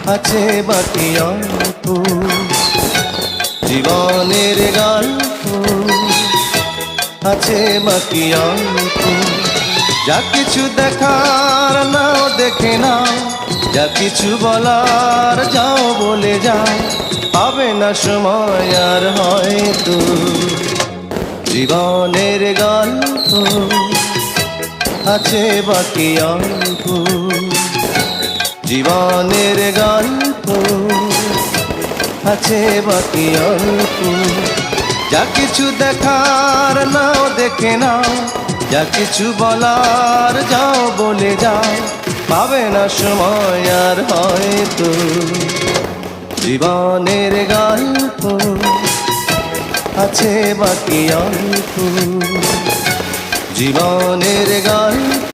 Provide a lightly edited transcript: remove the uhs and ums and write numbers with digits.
আছে বাকি অল্প, জীবনের গল্প আছে বাকি অল্প। যা কিছু দেখার নাও দেখে নাও, যা কিছু বলার যাও বলে যাও, পাবে না সময় আর হয়তো। জীবনের গল্প আছে বাকি অল্প, জীবনের গল্প আছে বাকি অল্প। যা কিছু দেখার নাও দেখে নাও, যা কিছু বলার যাও বলে যাও, পাবে না সময় আর হয়তো। জীবনের গল্প আছে বাকি অল্প, জীবনের গল্প।